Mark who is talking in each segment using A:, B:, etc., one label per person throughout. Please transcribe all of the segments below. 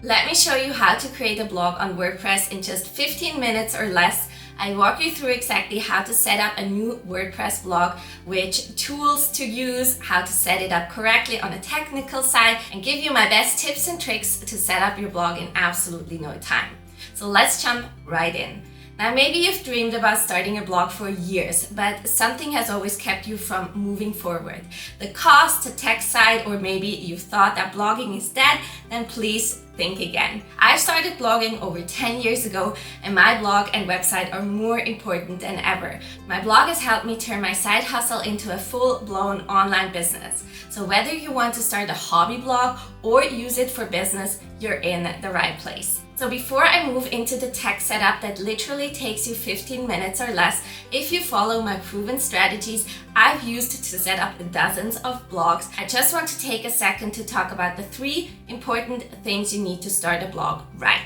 A: Let me show you how to create a blog on WordPress in just 15 minutes or less. I walk you through exactly how to set up a new WordPress blog, which tools to use, how to set it up correctly on a technical side, and give you my best tips and tricks to set up your blog in absolutely no time. So let's jump right in. Now, maybe you've dreamed about starting a blog for years, but something has always kept you from moving forward. The cost, the tech side, or maybe you've thought that blogging is dead, then please think again. I started blogging over 10 years ago, and my blog and website are more important than ever. My blog has helped me turn my side hustle into a full-blown online business. So whether you want to start a hobby blog or use it for business, you're in the right place. So before I move into the tech setup that literally takes you 15 minutes or less, if you follow my proven strategies I've used to set up dozens of blogs, I just want to take a second to talk about the 3 important things you need to start a blog right.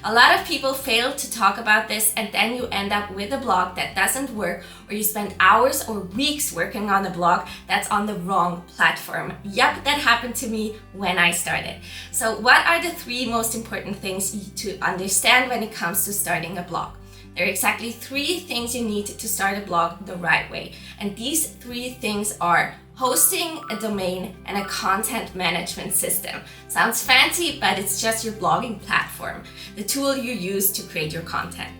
A: A lot of people fail to talk about this, and then you end up with a blog that doesn't work, or you spend hours or weeks working on a blog that's on the wrong platform. Yep, that happened to me when I started. So what are the 3 most important things to understand when it comes to starting a blog? There are exactly 3 things you need to start a blog the right way. And these 3 things are hosting, a domain, and a content management system. Sounds fancy, but it's just your blogging platform, the tool you use to create your content.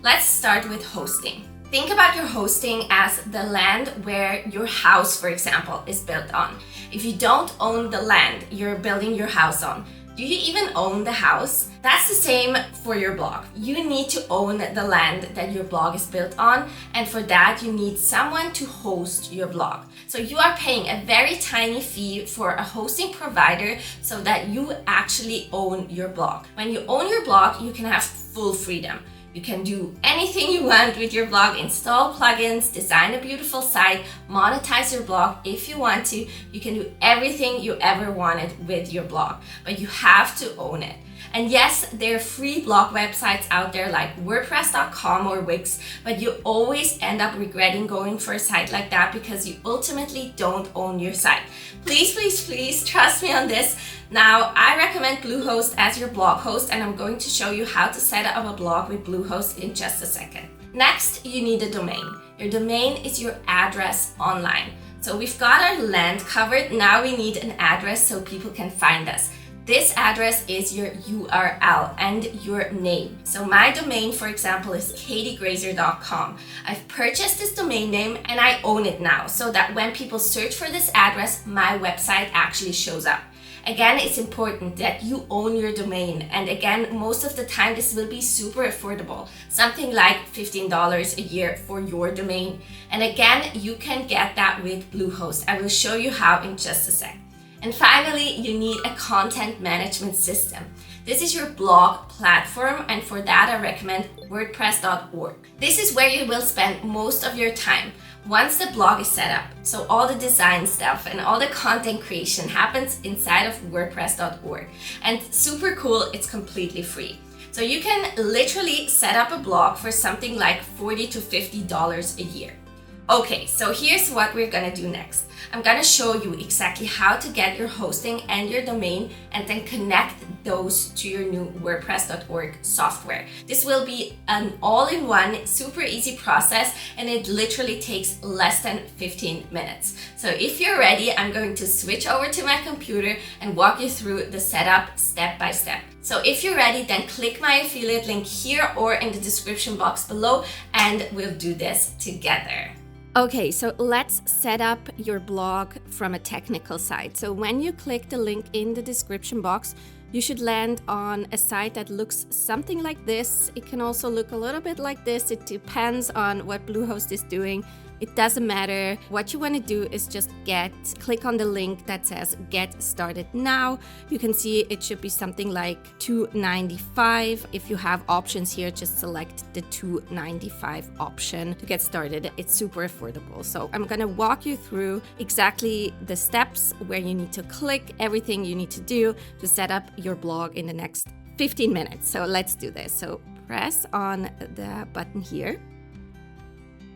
A: Let's start with hosting. Think about your hosting as the land where your house, for example, is built on. If you don't own the land you're building your house on, do you even own the house? That's the same for your blog. You need to own the land that your blog is built on, and for that you need someone to host your blog. So you are paying a very tiny fee for a hosting provider so that you actually own your blog. When you own your blog, you can have full freedom. You can do anything you want with your blog, install plugins, design a beautiful site, monetize your blog if you want to. You can do everything you ever wanted with your blog, but you have to own it. And yes, there are free blog websites out there like WordPress.com or Wix, but you always end up regretting going for a site like that because you ultimately don't own your site. Please, please, please trust me on this. Now, I recommend Bluehost as your blog host, and I'm going to show you how to set up a blog with Bluehost in just a second. Next, you need a domain. Your domain is your address online. So we've got our land covered. Now we need an address so people can find us. This address is your URL and your name. So my domain, for example, is katiegrazer.com. I've purchased this domain name and I own it now, so that when people search for this address, my website actually shows up. Again, it's important that you own your domain. And again, most of the time, this will be super affordable. Something like $15 a year for your domain. And again, you can get that with Bluehost. I will show you how in just a sec. And finally, you need a content management system. This is your blog platform, and for that I recommend WordPress.org. This is where you will spend most of your time once the blog is set up. So all the design stuff and all the content creation happens inside of WordPress.org. And super cool, it's completely free. So you can literally set up a blog for something like $40 to $50 a year. Okay, so here's what we're gonna do next. I'm gonna show you exactly how to get your hosting and your domain and then connect those to your new WordPress.org software. This will be an all-in-one, super easy process, and it literally takes less than 15 minutes. So if you're ready, I'm going to switch over to my computer and walk you through the setup step by step. So if you're ready, then click my affiliate link here or in the description box below, and we'll do this together. Okay, so let's set up your blog from a technical side. So when you click the link in the description box, you should land on a site that looks something like this. It can also look a little bit like this. It depends on what Bluehost is doing. It doesn't matter. What you want to do is just click on the link that says Get Started Now. You can see it should be something like $2.95. If you have options here, just select the $2.95 option to get started. It's super affordable. So I'm going to walk you through exactly the steps where you need to click, everything you need to do to set up your blog in the next 15 minutes. So let's do this. So press on the button here.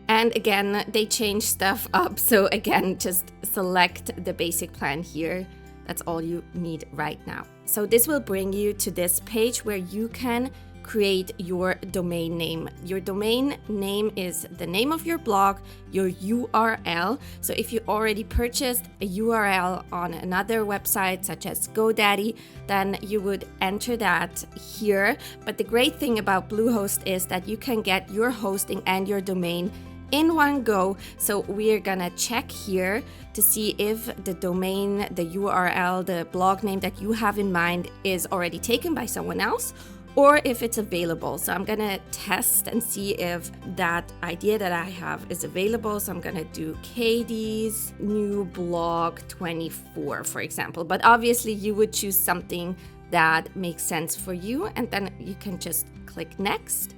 A: And again, they change stuff up. So again, just select the basic plan here. That's all you need right now. So this will bring you to this page where you can create your domain name. Your domain name is the name of your blog, your URL. So if you already purchased a URL on another website such as GoDaddy, then you would enter that here. But the great thing about Bluehost is that you can get your hosting and your domain in one go. So we're gonna check here to see if the domain, the URL, the blog name that you have in mind is already taken by someone else, or if it's available. So I'm gonna test and see if that idea that I have is available. So I'm gonna do Katie's new blog 24, for example. But obviously you would choose something that makes sense for you, and then you can just click next.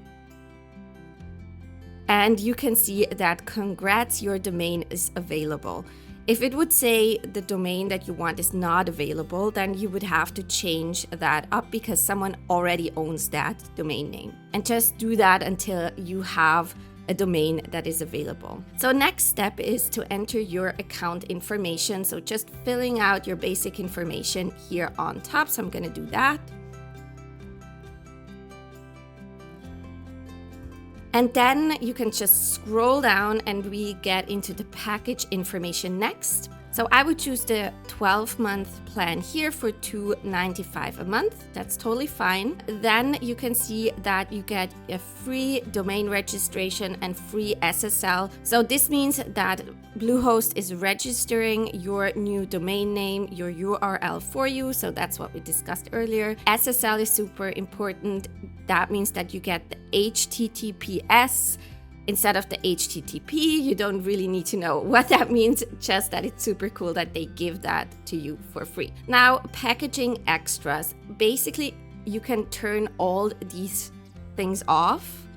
A: And you can see that congrats, your domain is available. If it would say the domain that you want is not available, then you would have to change that up because someone already owns that domain name. And just do that until you have a domain that is available. So next step is to enter your account information. So just filling out your basic information here on top. So I'm gonna do that. And then you can just scroll down and we get into the package information next. So I would choose the 12-month plan here for $2.95 a month. That's totally fine. Then you can see that you get a free domain registration and free SSL. So this means that Bluehost is registering your new domain name, your URL for you. So that's what we discussed earlier. SSL is super important. That means that you get the HTTPS instead of the HTTP. You don't really need to know what that means, just that it's super cool that they give that to you for free. Now, packaging extras. Basically, you can turn all these things off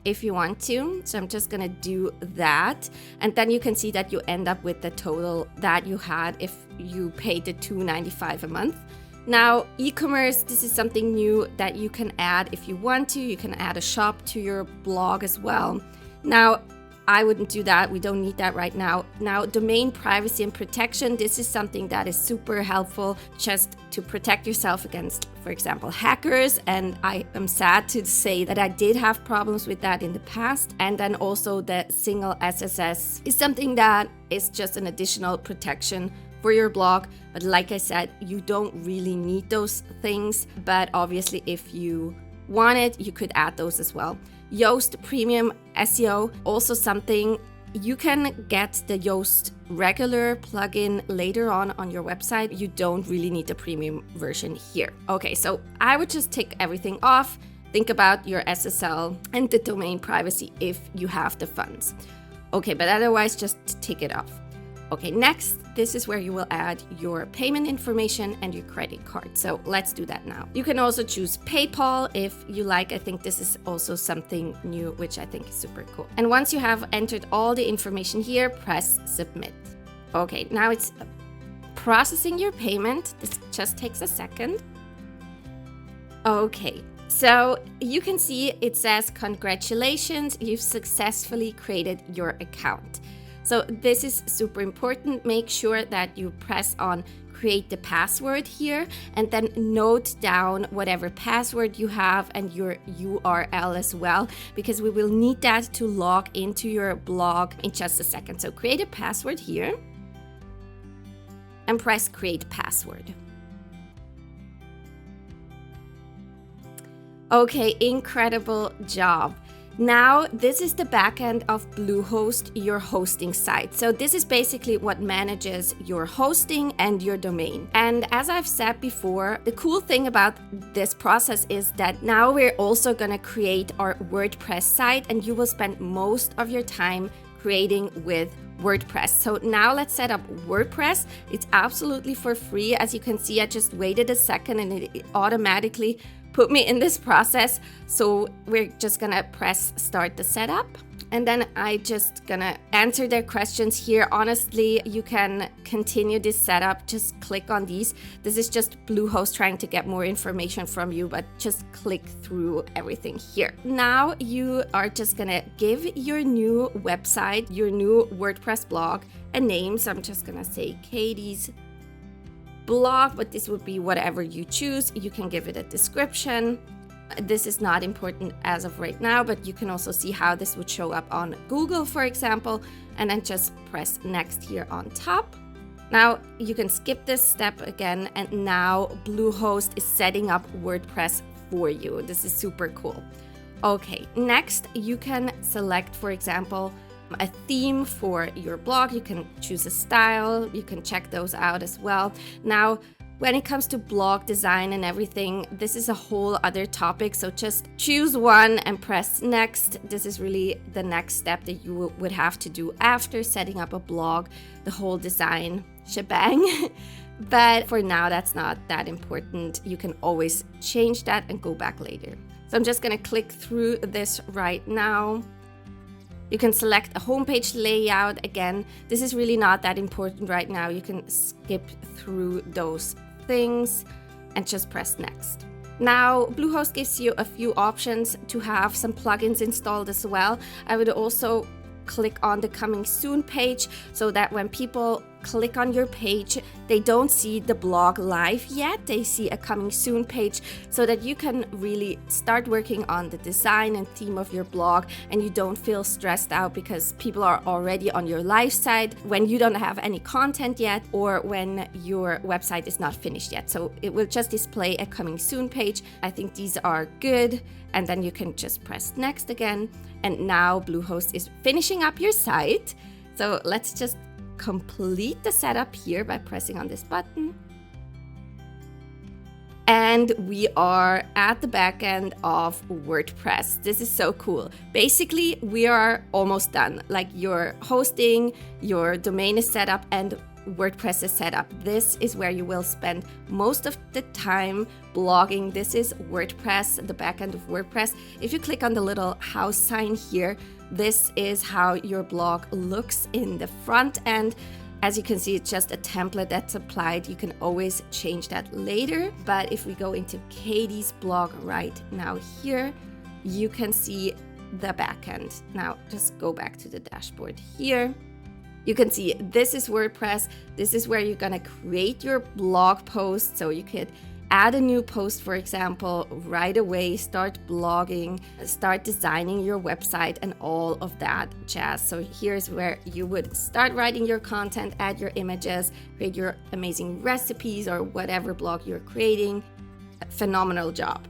A: if you want to. So I'm just gonna do that. And then you can see that you end up with the total that you had if you paid the $2.95 a month. Now, e-commerce, this is something new that you can add if you want to. You can add a shop to your blog as well. Now, I wouldn't do that. We don't need that right now. Now, domain privacy and protection. This is something that is super helpful just to protect yourself against, for example, hackers. And I am sad to say that I did have problems with that in the past. And then also the single SSS is something that is just an additional protection for your blog. But like I said, you don't really need those things. But obviously, if you want it, you could add those as well. Yoast Premium SEO, also something you can get the Yoast regular plugin later on your website. You don't really need the premium version here. Okay, so I would just take everything off. Think about your SSL and the domain privacy if you have the funds. Okay, but otherwise just take it off. Okay, next, this is where you will add your payment information and your credit card. So let's do that now. You can also choose PayPal if you like. I think this is also something new, which I think is super cool. And once you have entered all the information here, press submit. Okay, now it's processing your payment. This just takes a second. Okay, so you can see it says, congratulations, you've successfully created your account. So this is super important. Make sure that you press on create the password here and then note down whatever password you have and your URL as well, because we will need that to log into your blog in just a second. So create a password here and press create password. Okay, incredible job. Now, this is the backend of Bluehost, your hosting site. So this is basically what manages your hosting and your domain. And as I've said before, the cool thing about this process is that now we're also going to create our WordPress site, and you will spend most of your time creating with WordPress. So now let's set up WordPress. It's absolutely for free. As you can see, I just waited a second and it automatically put me in this process. So we're just gonna press start the setup. And then I just gonna answer their questions here. Honestly, you can continue this setup. Just click on these. This is just Bluehost trying to get more information from you, but just click through everything here. Now you are just gonna give your new website, your new WordPress blog, a name. So I'm just gonna say Katie's blog, but this would be whatever you choose. You can give it a description. This is not important as of right now, but you can also see how this would show up on Google, for example, and then just press next here on top. Now you can skip this step again, and now Bluehost is setting up WordPress for you. This is super cool. Okay, next you can select, for example, a theme for your blog. You can choose a style. You can check those out as well. Now, when it comes to blog design and everything, this is a whole other topic. So just choose one and press next. This is really the next step that you would have to do after setting up a blog, the whole design shebang. But for now, that's not that important. You can always change that and go back later. So I'm just going to click through this right now. You can select a homepage layout. Again, this is really not that important right now. You can skip through those things and just press next. Now, Bluehost gives you a few options to have some plugins installed as well. I would also click on the coming soon page so that when people click on your page, they don't see the blog live yet. They see a coming soon page so that you can really start working on the design and theme of your blog, and you don't feel stressed out because people are already on your live site when you don't have any content yet, or when your website is not finished yet. So it will just display a coming soon page. I think these are good, and then you can just press next again. And now Bluehost is finishing up your site. So let's just complete the setup here by pressing on this button. And we are at the back end of WordPress. This is so cool. Basically, we are almost done. Like, your hosting, your domain is set up, and WordPress is set up. This is where you will spend most of the time blogging. This is WordPress, the back end of WordPress. If you click on the little house sign here, this is how your blog looks in the front end. As you can see, it's just a template that's applied. You can always change that later. But if we go into Katie's blog right now here, you can see the back end. Now just go back to the dashboard here. You can see this is WordPress. This is where you're gonna create your blog post. So you could add a new post, for example, right away, start blogging, start designing your website and all of that jazz. So here's where you would start writing your content, add your images, create your amazing recipes or whatever blog you're creating. Phenomenal job.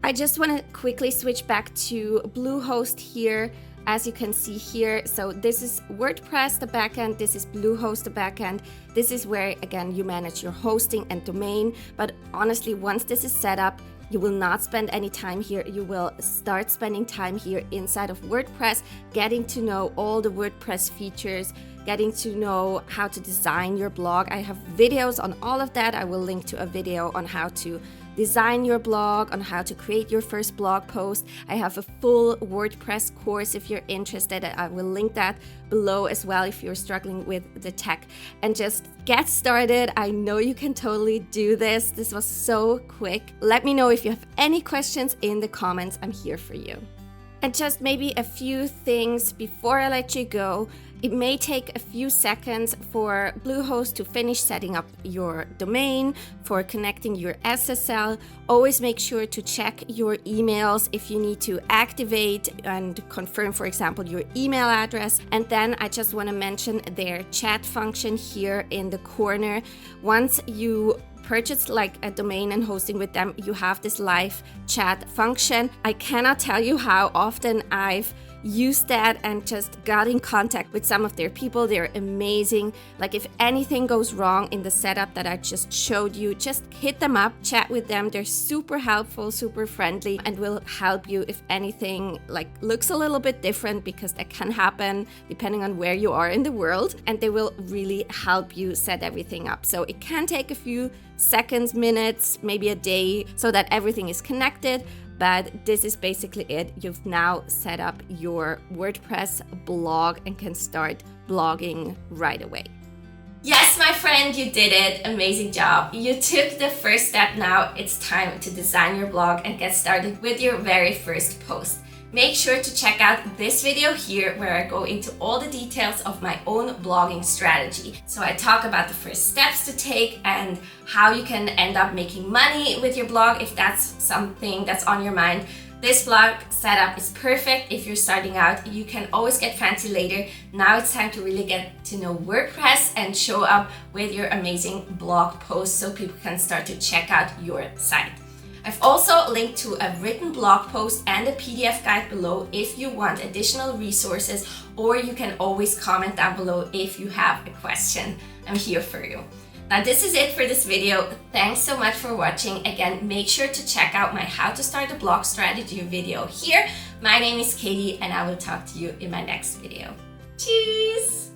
A: I just want to quickly switch back to Bluehost here. As you can see here, so this is WordPress, the backend. This is Bluehost, the backend. This is where, again, you manage your hosting and domain. But honestly, once this is set up, you will not spend any time here. You will start spending time here inside of WordPress, getting to know all the WordPress features, getting to know how to design your blog. I have videos on all of that. I will link to a video on how to design your blog, on how to create your first blog post. I have a full WordPress course if you're interested. I will link that below as well if you're struggling with the tech. And just get started. I know you can totally do this. This was so quick. Let me know if you have any questions in the comments. I'm here for you. And just maybe a few things before I let you go. It may take a few seconds for Bluehost to finish setting up your domain, for connecting your SSL. Always make sure to check your emails if you need to activate and confirm, for example, your email address. And then I just want to mention their chat function here in the corner. Once you purchase like a domain and hosting with them, you have this live chat function. I cannot tell you how often I've used that and just got in contact with some of their people. They're amazing. Like, if anything goes wrong in the setup that I just showed you, just hit them up, chat with them. They're super helpful, super friendly, and will help you if anything like looks a little bit different, because that can happen depending on where you are in the world, and they will really help you set everything up. So it can take a few seconds, minutes, maybe a day, so that everything is connected. But this is basically it. You've now set up your WordPress blog and can start blogging right away. Yes, my friend, you did it. Amazing job. You took the first step. Now it's time to design your blog and get started with your very first post. Make sure to check out this video here where I go into all the details of my own blogging strategy. So I talk about the first steps to take and how you can end up making money with your blog if that's something that's on your mind. This blog setup is perfect if you're starting out. You can always get fancy later. Now it's time to really get to know WordPress and show up with your amazing blog posts so people can start to check out your site. I've also linked to a written blog post and a PDF guide below if you want additional resources, or you can always comment down below if you have a question. I'm here for you. Now this is it for this video. Thanks so much for watching. Again, make sure to check out my how to start a blog strategy video here. My name is Katie and I will talk to you in my next video. Cheers!